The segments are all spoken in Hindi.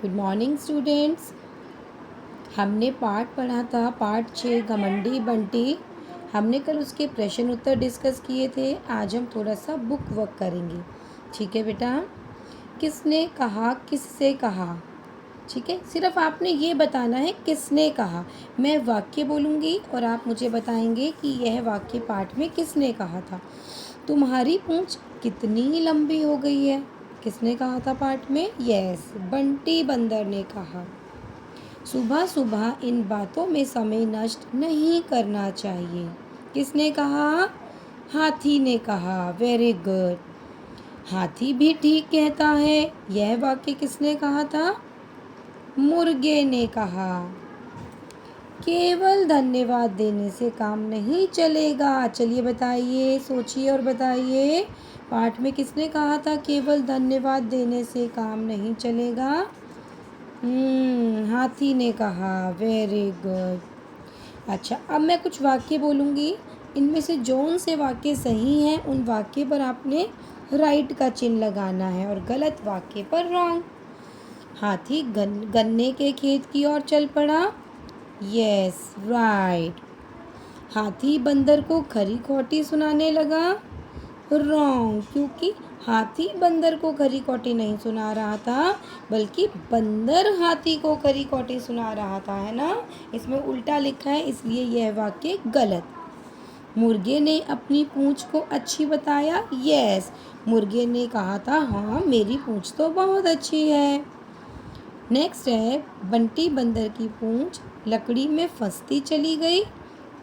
Good morning students. हमने पाठ पढ़ा था पाठ 6 घमंडी बंटी। हमने कल उसके प्रश्न उत्तर डिस्कस किए थे। आज हम थोड़ा सा बुक वर्क करेंगे। ठीक है बेटा। किसने कहा, किससे कहा। ठीक है, सिर्फ आपने ये बताना है किसने कहा। मैं वाक्य बोलूँगी और आप मुझे बताएंगे कि यह वाक्य पाठ में किसने कहा था। तुम्हारी पूंछ कितनी लंबी हो गई है, किसने कहा था पाठ में? यस, बंटी बंदर ने कहा। सुबह सुबह इन बातों में समय नष्ट नहीं करना चाहिए, किसने कहा? हाथी ने कहा। Very good. हाथी भी ठीक कहता है, यह वाक्य किसने कहा था? मुर्गे ने कहा। केवल धन्यवाद देने से काम नहीं चलेगा। चलिए बताइए, सोचिए और बताइए, पाठ में किसने कहा था केवल धन्यवाद देने से काम नहीं चलेगा? हाथी ने कहा। Very good. अच्छा, अब मैं कुछ वाक्य बोलूँगी, इनमें से जौन से वाक्य सही हैं उन वाक्य पर आपने राइट का चिन्ह लगाना है और गलत वाक्य पर रॉन्ग। हाथी गन्ने के खेत की ओर चल पड़ा। Yes, right. हाथी बंदर को खरी खोटी सुनाने लगा। रॉन्ग, क्योंकि हाथी बंदर को खरी खोटी नहीं सुना रहा था, बल्कि बंदर हाथी को खरी खोटी सुना रहा था, है ना। इसमें उल्टा लिखा है, इसलिए यह वाक्य गलत। मुर्गे ने अपनी पूंछ को अच्छी बताया। यस, मुर्गे ने कहा था हाँ मेरी पूंछ तो बहुत अच्छी है। नेक्स्ट है, बंटी बंदर की पूंछ लकड़ी में फंसती चली गई।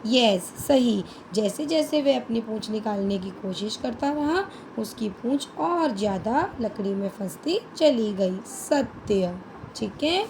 यस, सही। जैसे जैसे वह अपनी पूंछ निकालने की कोशिश करता रहा, उसकी पूंछ और ज़्यादा लकड़ी में फंसती चली गई। सत्य। ठीक है।